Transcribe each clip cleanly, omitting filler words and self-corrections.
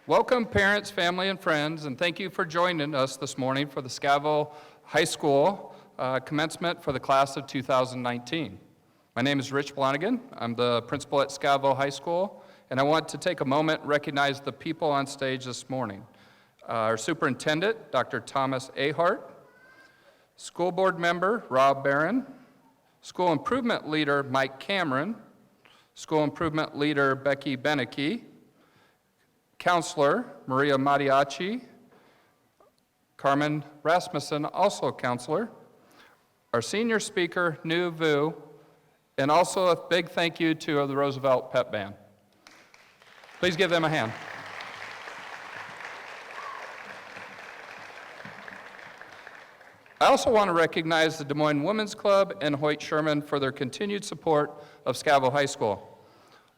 Welcome, parents, family, and friends, and thank you for joining us this morning for the Scavo High School commencement for the class of 2019. My name is Rich Blonigan. I'm the principal at Scavo High School, and I want to take a moment and recognize the people on stage this morning. Our superintendent, Dr. Thomas Ahart, school board member, Rob Barron, school improvement leader, Mike Cameron, school improvement leader, Becky Beneke, counselor, Maria Mariachi, Carmen Rasmussen, also a counselor, our senior speaker, Nu Vu, and also a big thank you to the Roosevelt Pep Band. Please give them a hand. I also want to recognize the Des Moines Women's Club and Hoyt Sherman for their continued support of Scavo High School.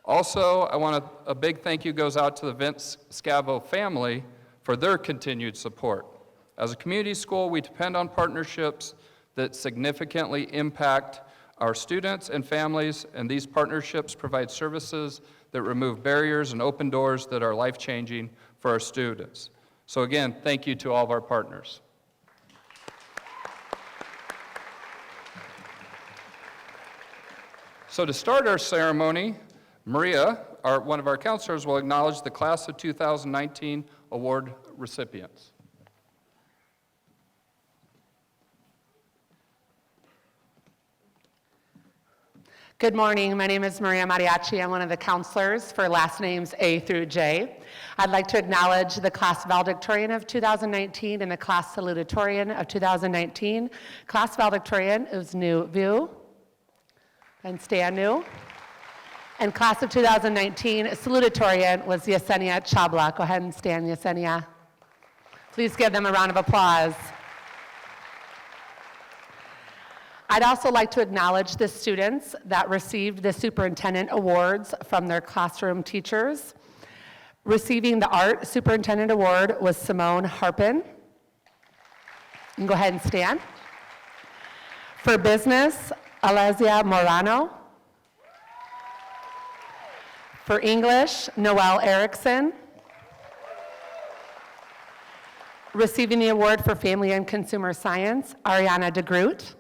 Also, I want a big thank you goes out to the Vince Scavo family for their continued support. As a community school, we depend on partnerships that significantly impact our students and families, and these partnerships provide services that remove barriers and open doors that are life-changing for our students. So again, thank you to all of our partners. So to start our ceremony, Maria, one of our counselors, will acknowledge the class of 2019 award recipients. Good morning. My name is Maria Mariachi. I'm one of the counselors for last names A through J. I'd like to acknowledge the class valedictorian of 2019 and the class salutatorian of 2019. Class valedictorian is Nu Vu and Stan Nu. And class of 2019 salutatorian was Yesenia Chabla. Go ahead and stand, Yesenia. Please give them a round of applause. I'd also like to acknowledge the students that received the superintendent awards from their classroom teachers. Receiving the art superintendent award was Simone Harpin. You can go ahead and stand. For business, Alessia Morano. For English, Noelle Erickson. Receiving the award for family and consumer science, Ariana DeGroot.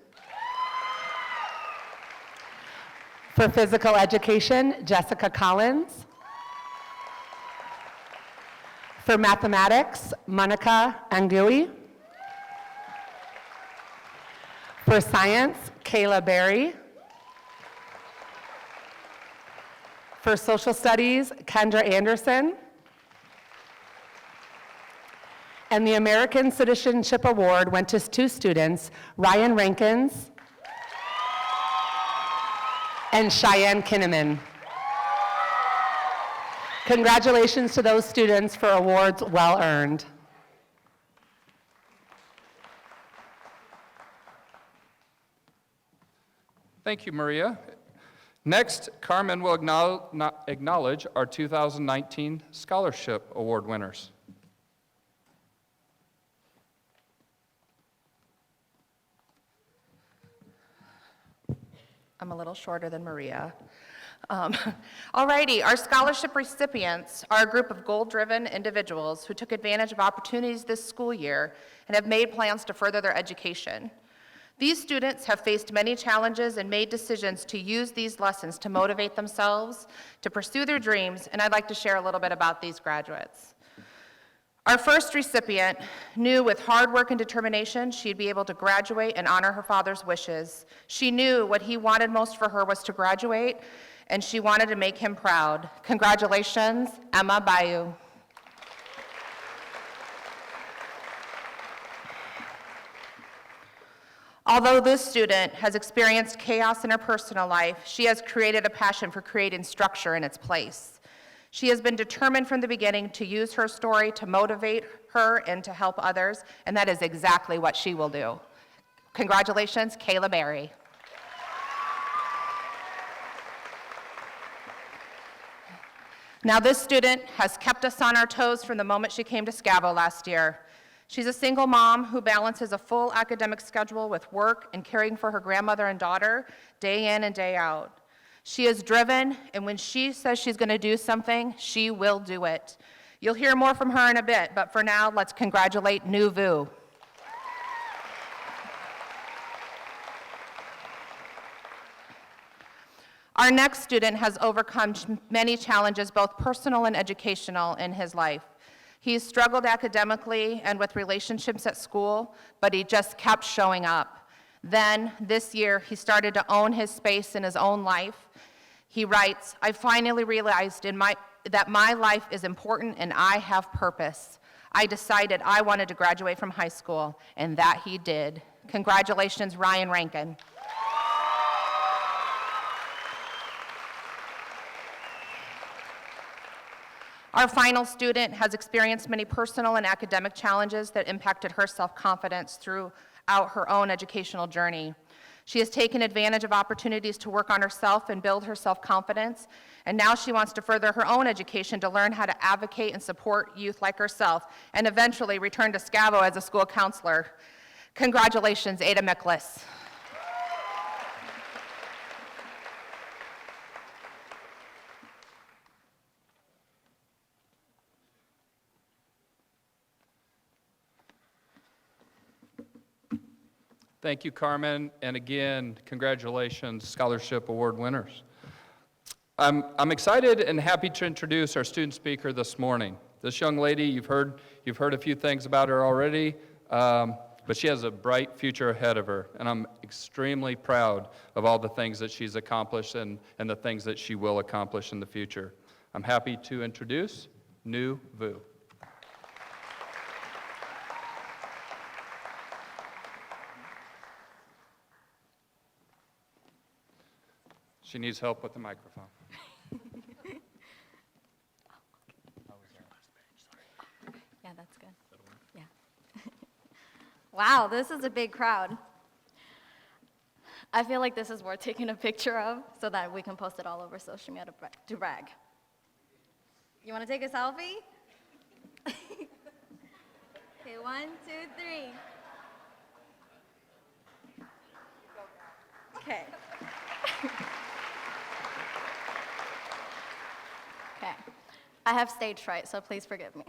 For physical education, Jessica Collins. For mathematics, Monica Angui. For science, Kayla Berry. For social studies, Kendra Anderson. And the American Citizenship Award went to two students, Ryan Rankins and Cheyenne Kinnaman. Congratulations to those students for awards well earned. Thank you, Maria. Next, Carmen will acknowledge our 2019 Scholarship Award winners. I'm a little shorter than Maria. Alrighty, our scholarship recipients are a group of goal-driven individuals who took advantage of opportunities this school year and have made plans to further their education. These students have faced many challenges and made decisions to use these lessons to motivate themselves, to pursue their dreams, and I'd like to share a little bit about these graduates. Our first recipient knew with hard work and determination she'd be able to graduate and honor her father's wishes. She knew what he wanted most for her was to graduate, and she wanted to make him proud. Congratulations, Emma Bayou. Although this student has experienced chaos in her personal life, she has created a passion for creating structure in its place. She has been determined from the beginning to use her story to motivate her and to help others, and that is exactly what she will do. Congratulations, Kayla Berry. Now, this student has kept us on our toes from the moment she came to Scavo last year. She's a single mom who balances a full academic schedule with work and caring for her grandmother and daughter day in and day out. She is driven, and when she says she's going to do something, she will do it. You'll hear more from her in a bit, but for now, let's congratulate Nu Vu. Our next student has overcome many challenges, both personal and educational, in his life. He's struggled academically and with relationships at school, but he just kept showing up. Then, this year, he started to own his space in his own life. He writes, "I finally realized that my life is important and I have purpose. I decided I wanted to graduate from high school, and that he did." Congratulations, Ryan Rankin. Our final student has experienced many personal and academic challenges that impacted her self-confidence throughout her own educational journey. She has taken advantage of opportunities to work on herself and build her self-confidence, and now she wants to further her own education to learn how to advocate and support youth like herself, and eventually return to Scavo as a school counselor. Congratulations, Ada Miklas. Thank you, Carmen, and again, congratulations, Scholarship Award winners. I'm excited and happy to introduce our student speaker this morning. This young lady, you've heard a few things about her already, but she has a bright future ahead of her, and I'm extremely proud of all the things that she's accomplished and the things that she will accomplish in the future. I'm happy to introduce Nu Vu. She needs help with the microphone. Yeah, that's good. Yeah. Wow, this is a big crowd. I feel like this is worth taking a picture of so that we can post it all over social media to brag. You want to take a selfie? Okay, 1, 2, 3. Okay. Okay. I have stage fright, so please forgive me.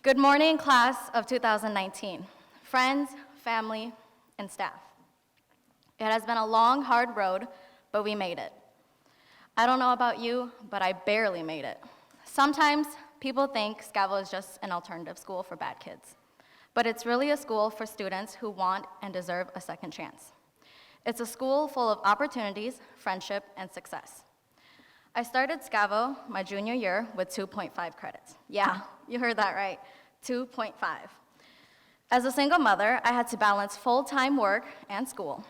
Good morning, class of 2019, friends, family, and staff. It has been a long, hard road, but we made it. I don't know about you, but I barely made it. Sometimes people think Scavo is just an alternative school for bad kids, but it's really a school for students who want and deserve a second chance. It's a school full of opportunities, friendship, and success. I started Scavo my junior year with 2.5 credits. Yeah, you heard that right, 2.5. As a single mother, I had to balance full-time work and school.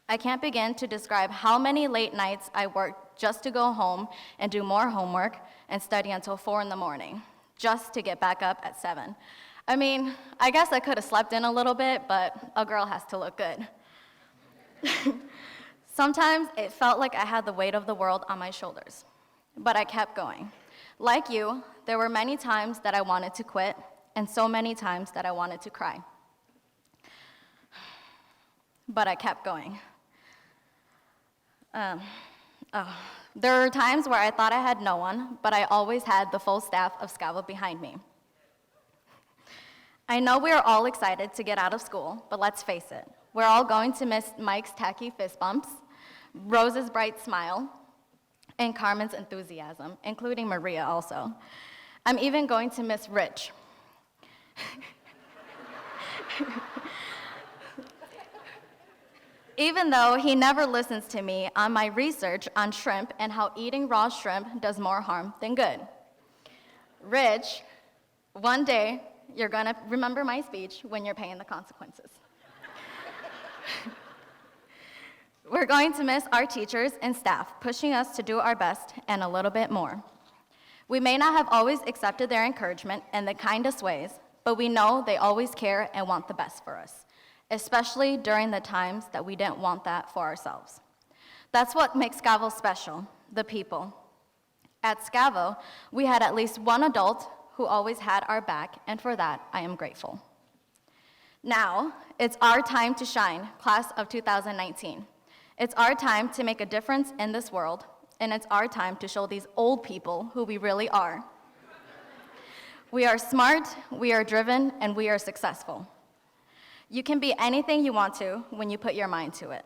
I can't begin to describe how many late nights I worked just to go home and do more homework and study until 4 in the morning, just to get back up at 7. I mean, I guess I could have slept in a little bit, but a girl has to look good. Sometimes it felt like I had the weight of the world on my shoulders, but I kept going. Like you, there were many times that I wanted to quit, and so many times that I wanted to cry. But I kept going. There were times where I thought I had no one, but I always had the full staff of Scavo behind me. I know we are all excited to get out of school, but let's face it, we're all going to miss Mike's tacky fist bumps, Rose's bright smile, and Carmen's enthusiasm, including Maria also. I'm even going to miss Rich. Even though he never listens to me on my research on shrimp and how eating raw shrimp does more harm than good. Rich, one day you're gonna remember my speech when you're paying the consequences. We're going to miss our teachers and staff pushing us to do our best and a little bit more. We may not have always accepted their encouragement in the kindest ways, but we know they always care and want the best for us, especially during the times that we didn't want that for ourselves. That's what makes Scavo special, the people. At Scavo, we had at least one adult who always had our back, and for that, I am grateful. Now, it's our time to shine, class of 2019. It's our time to make a difference in this world, and it's our time to show these old people who we really are. We are smart, we are driven, and we are successful. You can be anything you want to when you put your mind to it.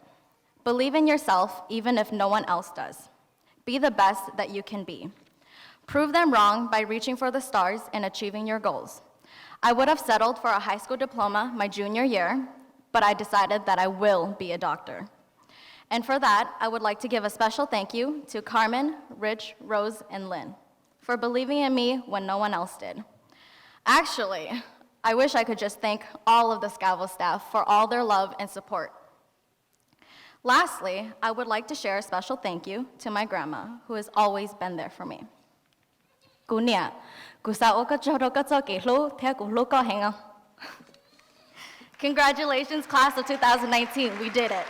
Believe in yourself, even if no one else does. Be the best that you can be. Prove them wrong by reaching for the stars and achieving your goals. I would have settled for a high school diploma my junior year, but I decided that I will be a doctor. And for that, I would like to give a special thank you to Carmen, Rich, Rose, and Lynn for believing in me when no one else did. Actually, I wish I could just thank all of the Scavo staff for all their love and support. Lastly, I would like to share a special thank you to my grandma, who has always been there for me. Kunia, congratulations, class of 2019, we did it.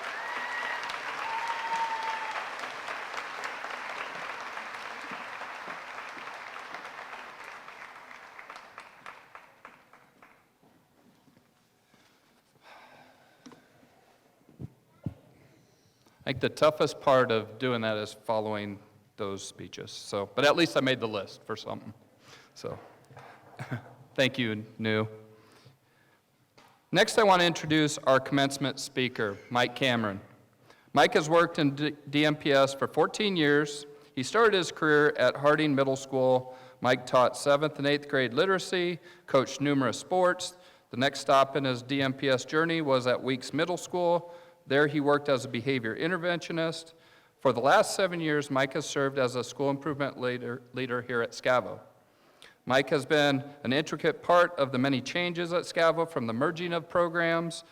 I think the toughest part of doing that is following those speeches. So, but at least I made the list for something. So, thank you, New. Next, I want to introduce our commencement speaker, Mike Cameron. Mike has worked in DMPS for 14 years. He started his career at Harding Middle School. Mike taught 7th and 8th grade literacy, coached numerous sports. The next stop in his DMPS journey was at Weeks Middle School. There he worked as a behavior interventionist. For the last 7 years, Mike has served as a school improvement leader here at Scavo. Mike has been an intricate part of the many changes at Scavo, from the merging of programs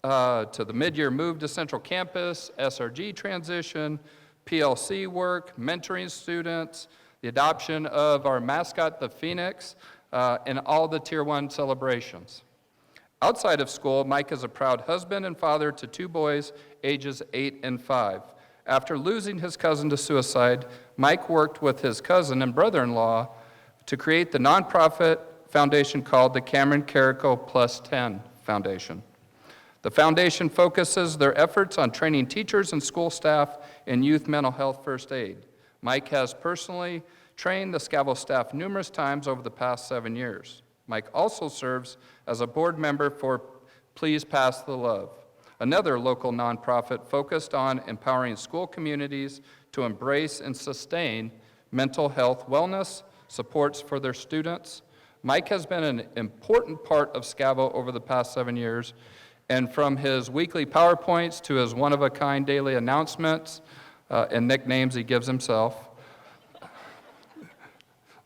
to the mid-year move to Central Campus, SRG transition, PLC work, mentoring students, the adoption of our mascot, the Phoenix, and all the Tier 1 celebrations. Outside of school, Mike is a proud husband and father to 2 boys, ages 8 and 5. After losing his cousin to suicide, Mike worked with his cousin and brother-in-law to create the nonprofit foundation called the Cameron Carrico Plus 10 Foundation. The foundation focuses their efforts on training teachers and school staff in youth mental health first aid. Mike has personally trained the Scavo staff numerous times over the past 7 years. Mike also serves as a board member for Please Pass the Love, another local nonprofit focused on empowering school communities to embrace and sustain mental health wellness supports for their students. Mike has been an important part of Scavo over the past 7 years, and from his weekly PowerPoints to his one-of-a-kind daily announcements and nicknames he gives himself,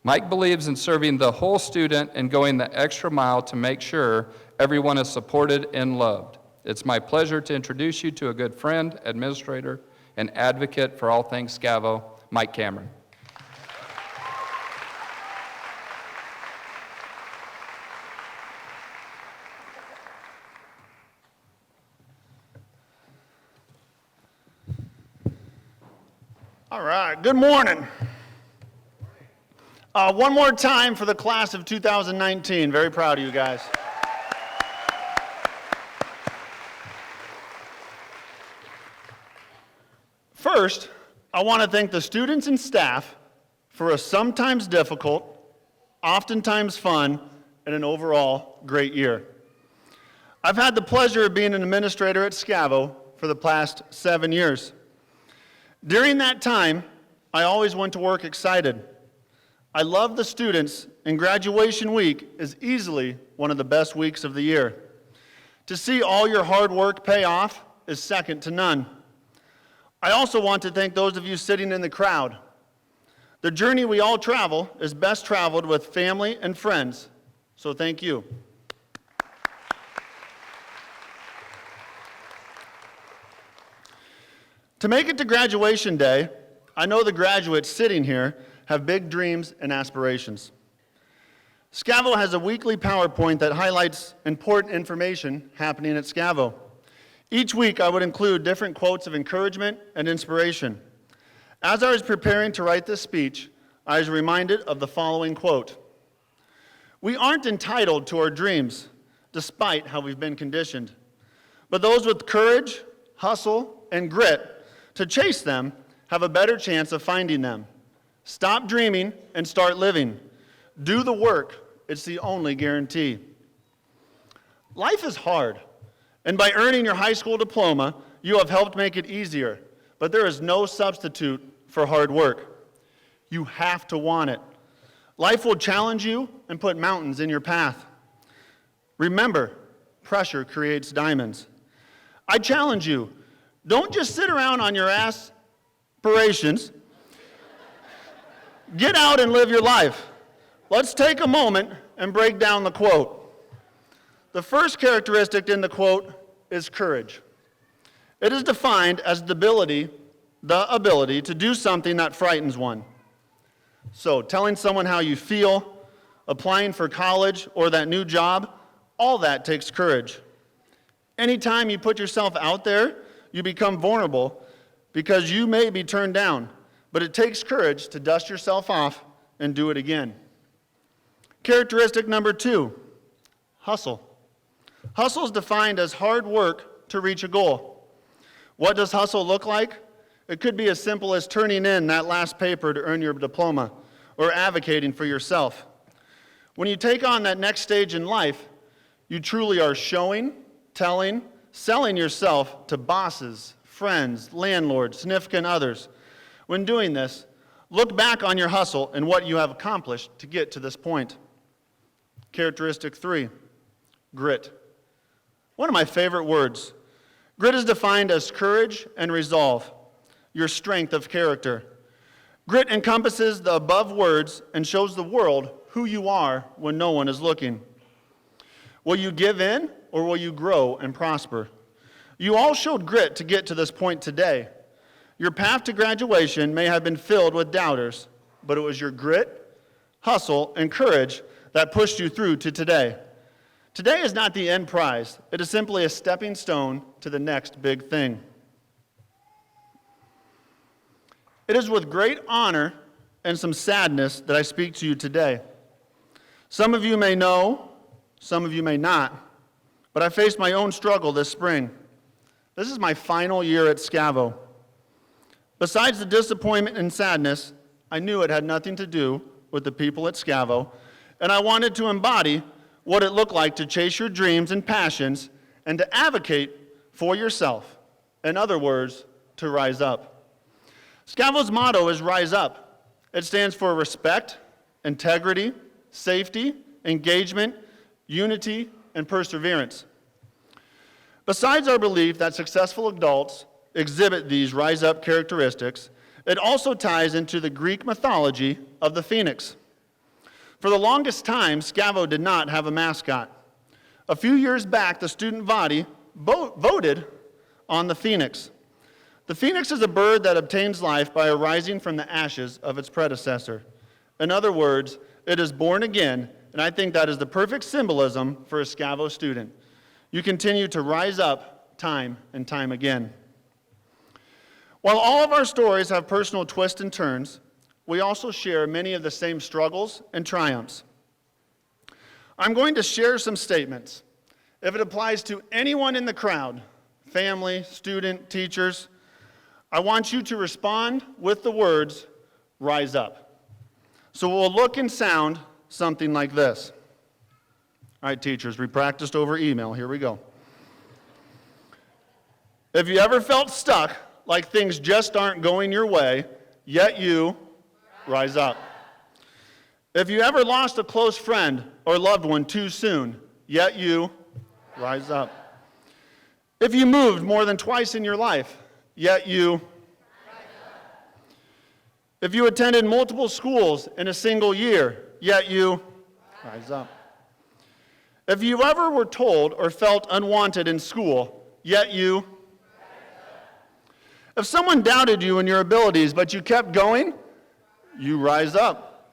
Mike believes in serving the whole student and going the extra mile to make sure everyone is supported and loved. It's my pleasure to introduce you to a good friend, administrator, and advocate for all things Scavo, Mike Cameron. All right, good morning. One more time for the class of 2019. Very proud of you guys. First, I want to thank the students and staff for a sometimes difficult, oftentimes fun, and an overall great year. I've had the pleasure of being an administrator at Scavo for the past 7 years. During that time, I always went to work excited. I love the students, and graduation week is easily one of the best weeks of the year. To see all your hard work pay off is second to none. I also want to thank those of you sitting in the crowd. The journey we all travel is best traveled with family and friends, so thank you. To make it to graduation day, I know the graduates sitting here have big dreams and aspirations. Scavo has a weekly PowerPoint that highlights important information happening at Scavo. Each week I would include different quotes of encouragement and inspiration. As I was preparing to write this speech, I was reminded of the following quote: We aren't entitled to our dreams, despite how we've been conditioned. But those with courage, hustle, and grit to chase them have a better chance of finding them. Stop dreaming and start living. Do the work. It's the only guarantee. Life is hard, and by earning your high school diploma, you have helped make it easier. But there is no substitute for hard work. You have to want it. Life will challenge you and put mountains in your path. Remember, pressure creates diamonds. I challenge you, don't just sit around on your aspirations. Get out and live your life. Let's take a moment and break down the quote. The first characteristic in the quote is courage. It is defined as the ability to do something that frightens one. So, telling someone how you feel, applying for college or that new job, all that takes courage. Anytime you put yourself out there, you become vulnerable because you may be turned down, but it takes courage to dust yourself off and do it again. Characteristic number 2, hustle. Hustle is defined as hard work to reach a goal. What does hustle look like? It could be as simple as turning in that last paper to earn your diploma or advocating for yourself. When you take on that next stage in life, you truly are showing, telling, selling yourself to bosses, friends, landlords, significant others. When doing this, look back on your hustle and what you have accomplished to get to this point. Characteristic 3, grit. One of my favorite words. Grit is defined as courage and resolve, your strength of character. Grit encompasses the above words and shows the world who you are when no one is looking. Will you give in or will you grow and prosper? You all showed grit to get to this point today. Your path to graduation may have been filled with doubters, but it was your grit, hustle, and courage that pushed you through to today. Today is not the end prize. It is simply a stepping stone to the next big thing. It is with great honor and some sadness that I speak to you today. Some of you may know, some of you may not, but I faced my own struggle this spring. This is my final year at Scavo. Besides the disappointment and sadness, I knew it had nothing to do with the people at Scavo, and I wanted to embody what it looked like to chase your dreams and passions and to advocate for yourself. In other words, to rise up. Scavo's motto is Rise Up. It stands for respect, integrity, safety, engagement, unity, and perseverance. Besides our belief that successful adults exhibit these rise up characteristics, it also ties into the Greek mythology of the phoenix. For the longest time, Scavo did not have a mascot. A few years back, the student body voted on the phoenix. The phoenix is a bird that obtains life by arising from the ashes of its predecessor. In other words, it is born again, and I think that is the perfect symbolism for a Scavo student. You continue to rise up time and time again. While all of our stories have personal twists and turns, we also share many of the same struggles and triumphs. I'm going to share some statements. If it applies to anyone in the crowd, family, student, teachers, I want you to respond with the words, rise up. So it will look and sound something like this. All right, teachers, we practiced over email. Here we go. Have you ever felt stuck, like things just aren't going your way, yet you rise up? If you ever lost a close friend or loved one too soon, yet you rise up. If you moved more than twice in your life, yet you rise up. If you attended multiple schools in a single year, yet you rise up. If you ever were told or felt unwanted in school, yet you rise up. If someone doubted you and your abilities, but you kept going, you rise up.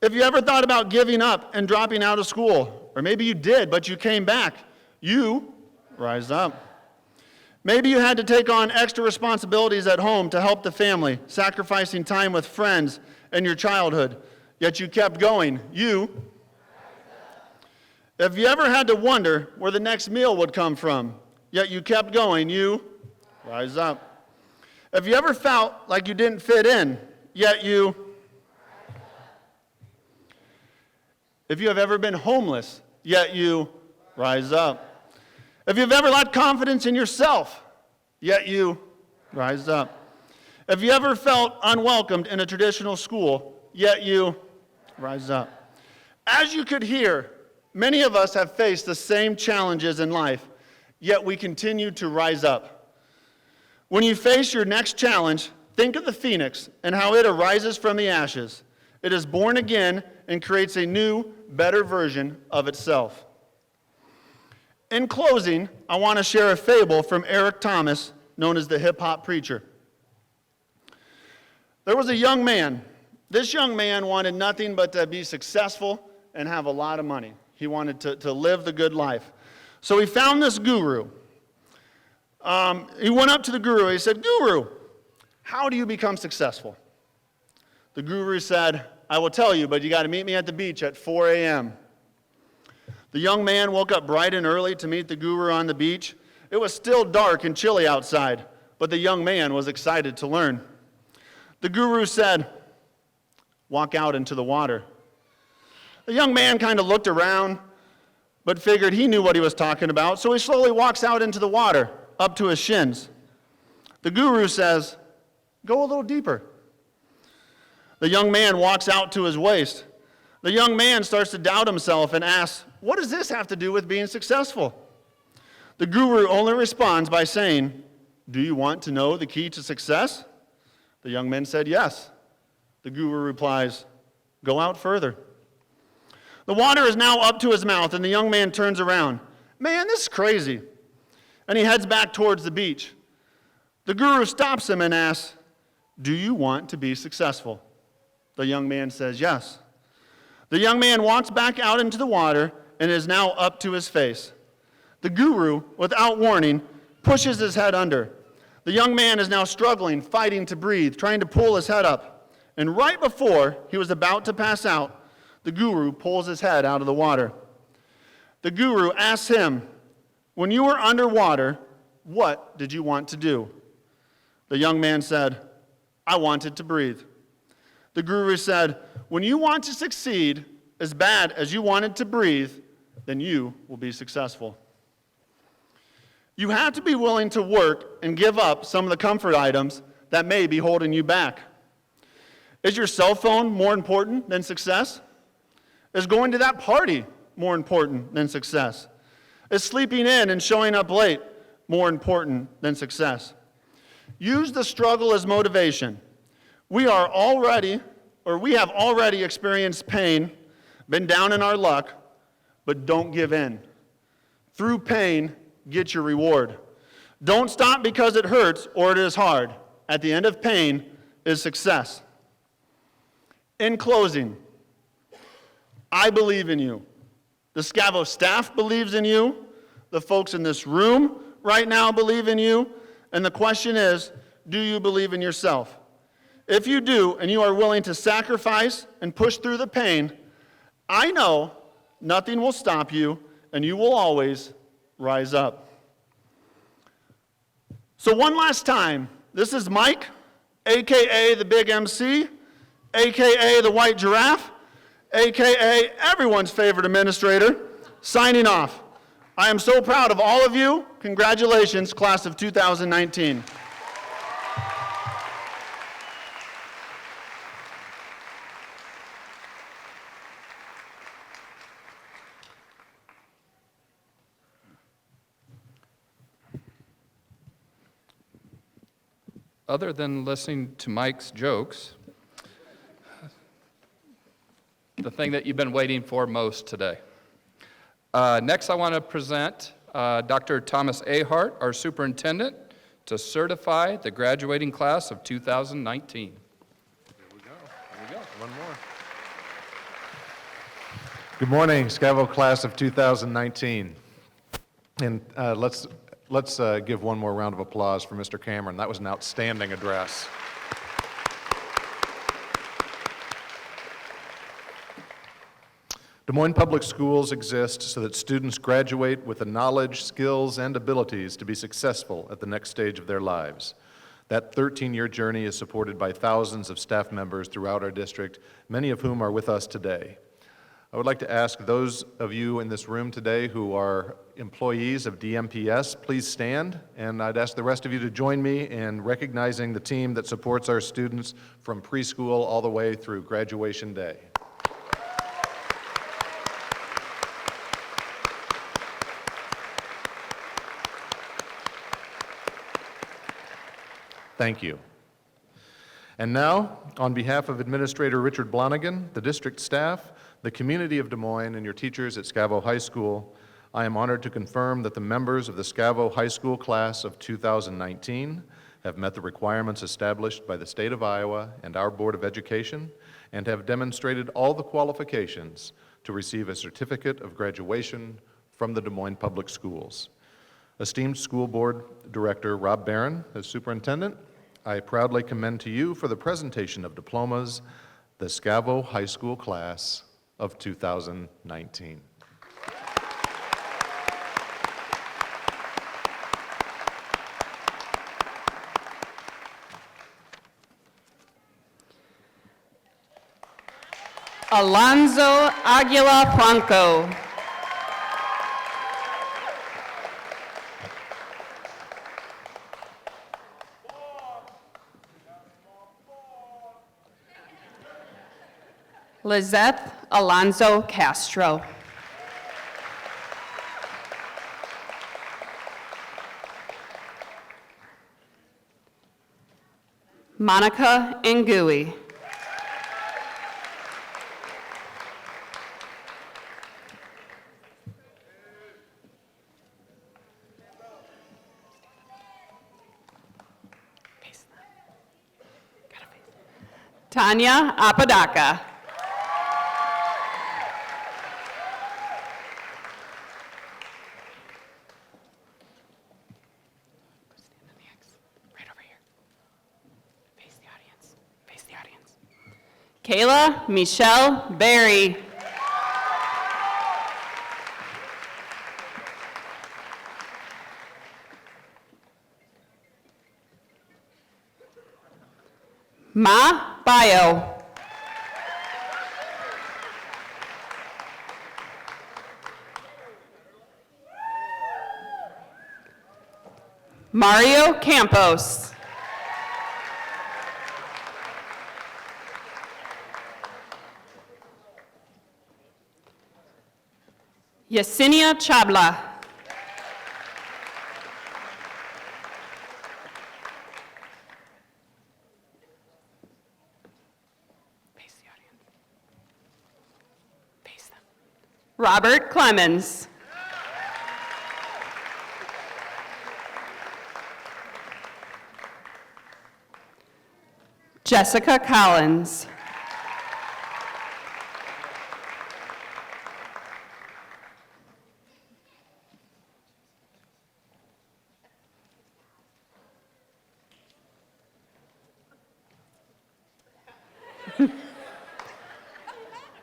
If you ever thought about giving up and dropping out of school, or maybe you did, but you came back, you rise up. Maybe you had to take on extra responsibilities at home to help the family, sacrificing time with friends and your childhood, yet you kept going. You rise Have you ever had to wonder where the next meal would come from, yet you kept going? You rise up. Have you ever felt like you didn't fit in, yet you? If you have ever been homeless, yet you rise up. If you've ever lacked confidence in yourself, yet you rise up. Have you ever felt unwelcomed in a traditional school, yet you rise up? As you could hear, many of us have faced the same challenges in life, yet we continue to rise up. When you face your next challenge, think of the phoenix and how it arises from the ashes. It is born again and creates a new, better version of itself. In closing, I want to share a fable from Eric Thomas, known as the hip-hop preacher. There was a young man. This young man wanted nothing but to be successful and have a lot of money. He wanted to live the good life. So he found this guru. He went up to the guru. He said, "Guru, how do you become successful?" The guru said, "I will tell you, but you got to meet me at the beach at 4 a.m. The young man woke up bright and early to meet the guru on the beach. It was still dark and chilly outside, but the young man was excited to learn. The guru said, "Walk out into the water." The young man kind of looked around, but figured he knew what he was talking about, so he slowly walks out into the water, up to his shins. The guru says, "Go a little deeper." The young man walks out to his waist. The young man starts to doubt himself and asks, "What does this have to do with being successful?" The guru only responds by saying, "Do you want to know the key to success?" The young man said, "Yes." The guru replies, "Go out further." The water is now up to his mouth, and the young man turns around. "Man, this is crazy." And he heads back towards the beach. The guru stops him and asks, "Do you want to be successful?" The young man says, "Yes." The young man walks back out into the water and is now up to his face. The guru, without warning, pushes his head under. The young man is now struggling, fighting to breathe, trying to pull his head up. And right before he was about to pass out, the guru pulls his head out of the water. The guru asks him, "When you were underwater, what did you want to do?" The young man said, "I wanted to breathe." The guru said, "When you want to succeed as bad as you wanted to breathe, then you will be successful." You have to be willing to work and give up some of the comfort items that may be holding you back. Is your cell phone more important than success? Is going to that party more important than success? Is sleeping in and showing up late more important than success? Use the struggle as motivation. We have already experienced pain, been down in our luck, but don't give in. Through pain, get your reward. Don't stop because it hurts or it is hard. At the end of pain is success. In closing, I believe in you. The Scavo staff believes in you. The folks in this room right now believe in you. And the question is, do you believe in yourself? If you do, and you are willing to sacrifice and push through the pain, I know nothing will stop you, and you will always rise up. So one last time, this is Mike, AKA the Big MC, AKA the White Giraffe, AKA everyone's favorite administrator, signing off. I am so proud of all of you. Congratulations, class of 2019. Other than listening to Mike's jokes, the thing that you've been waiting for most today. Next, I want to present Dr. Thomas Ahart, our superintendent, to certify the graduating class of 2019. There we go. One more. Good morning, Scavo class of 2019. And let's give one more round of applause for Mr. Cameron. That was an outstanding address. Des Moines Public Schools exist so that students graduate with the knowledge, skills, and abilities to be successful at the next stage of their lives. That 13-year journey is supported by thousands of staff members throughout our district, many of whom are with us today. I would like to ask those of you in this room today who are employees of DMPS, please stand, and I'd ask the rest of you to join me in recognizing the team that supports our students from preschool all the way through graduation day. Thank you. And now, on behalf of Administrator Richard Blonigan, the district staff, the community of Des Moines, and your teachers at Scavo High School, I am honored to confirm that the members of the Scavo High School class of 2019 have met the requirements established by the state of Iowa and our Board of Education and have demonstrated all the qualifications to receive a certificate of graduation from the Des Moines Public Schools. Esteemed School Board Director Rob Barron, as superintendent, I proudly commend to you for the presentation of diplomas the Scavo High School class of 2019. Alonzo Aguila Franco. Lizeth Alonzo Castro. Monica Ngui. Tanya Apodaca. Kayla Michelle Berry. Ma Bio. Mario Campos. Yesenia Chabla. Face the audience. Face them. Robert Clemens. Jessica Collins.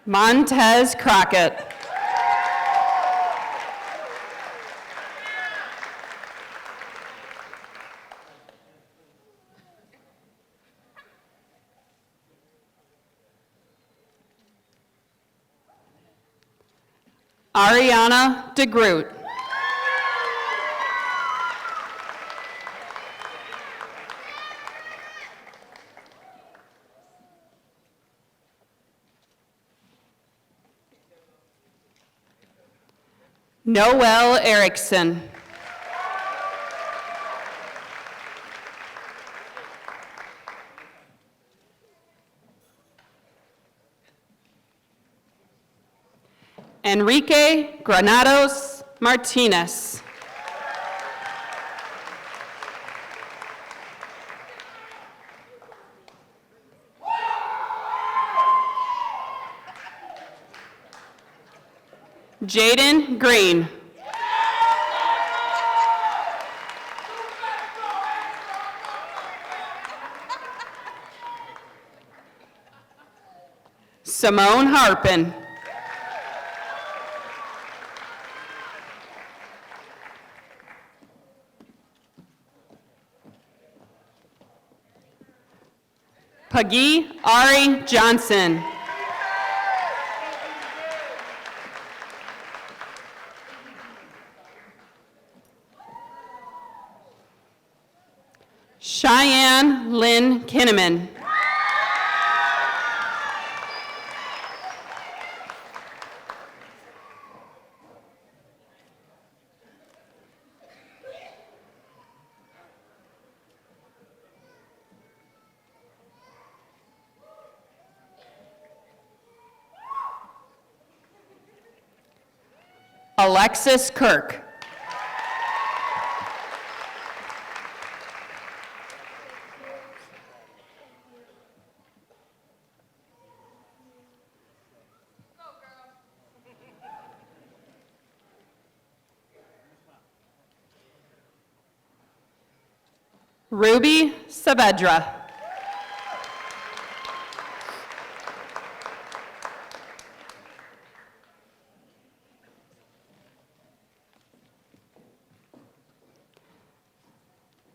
Montez Crockett. Ariana DeGroot. Noel Erickson. Enrique Granados Martinez. Jaden Green. Simone Harpin. Pagee Ari Johnson. Cheyenne Lynn Kinnaman. Alexis Kirk. Ruby Saavedra.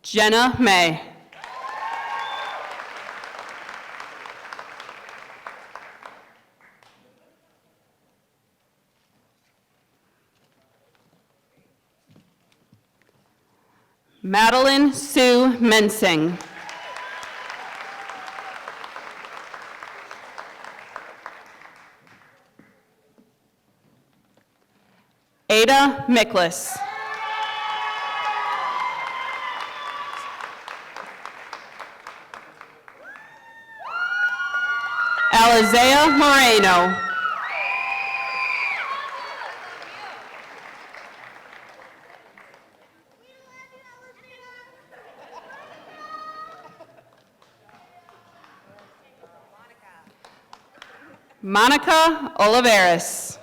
Jenna May. Madeline Sue Mensing. Ada Miklas. Alizea Moreno. Monica Oliveras.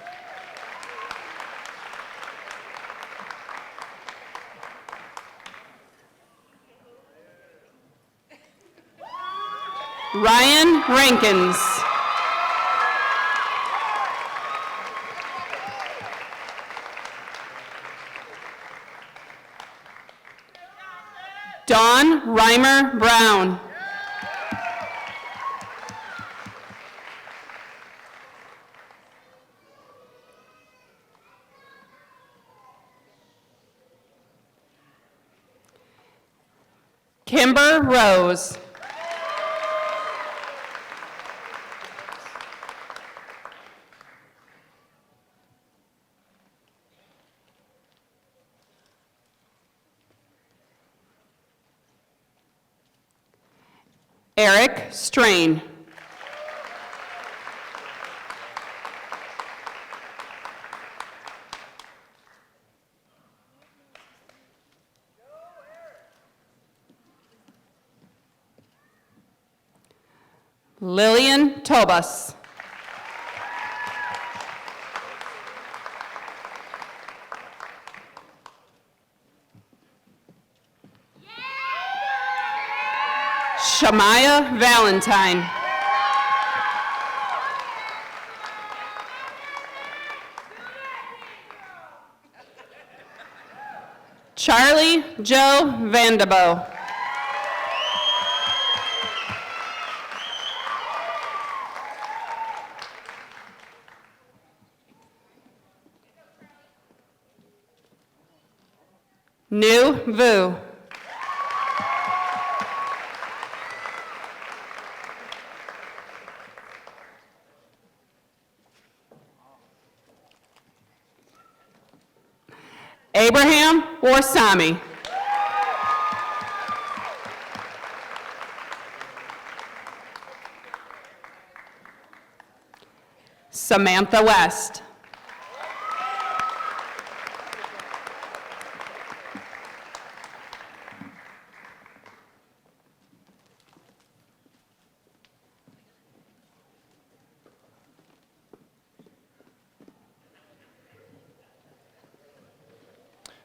Ryan Rankins. Dawn Reimer Brown. Kimber Rose. Eric Strain. Lillian Tobus. Shamaya Valentine. Charlie Joe Vandebo. Nu Vu. Abraham Warsami. Samantha West.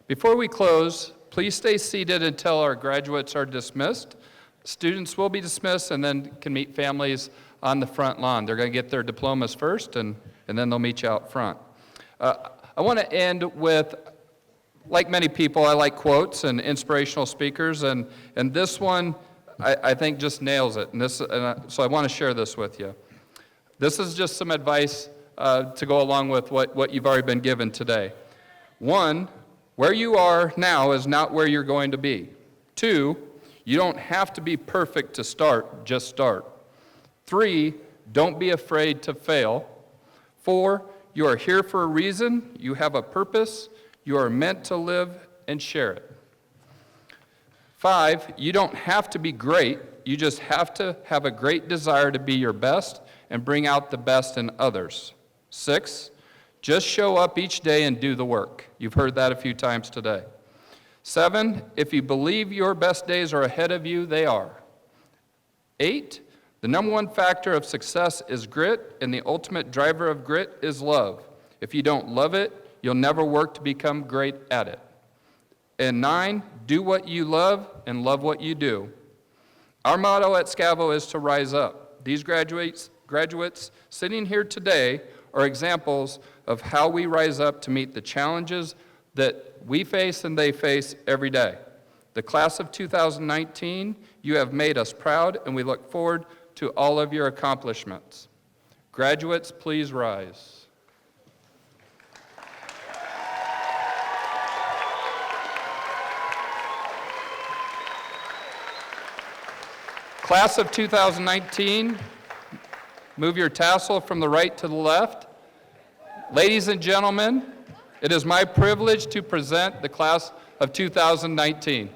Before we close, please stay seated until our graduates are dismissed. Students will be dismissed and then can meet families on the front lawn. They're going to get their diplomas first, and then they'll meet you out front. I want to end with, like many people, I like quotes and inspirational speakers, and this one I think just nails it. So I want to share this with you. This is just some advice to go along with what you've already been given today. 1, where you are now is not where you're going to be. 2, you don't have to be perfect to start, just start. 3, don't be afraid to fail. 4, you are here for a reason, you have a purpose, you are meant to live and share it. 5, you don't have to be great, you just have to have a great desire to be your best and bring out the best in others. 6, just show up each day and do the work. You've heard that a few times today. 7, if you believe your best days are ahead of you, they are. 8, the number one factor of success is grit, and the ultimate driver of grit is love. If you don't love it, you'll never work to become great at it. And 9, do what you love and love what you do. Our motto at Scavo is to rise up. These graduates sitting here today are examples of how we rise up to meet the challenges that we face and they face every day. The class of 2019, you have made us proud, and we look forward to all of your accomplishments. Graduates, please rise. Class of 2019, move your tassel from the right to the left. Ladies and gentlemen, it is my privilege to present the class of 2019.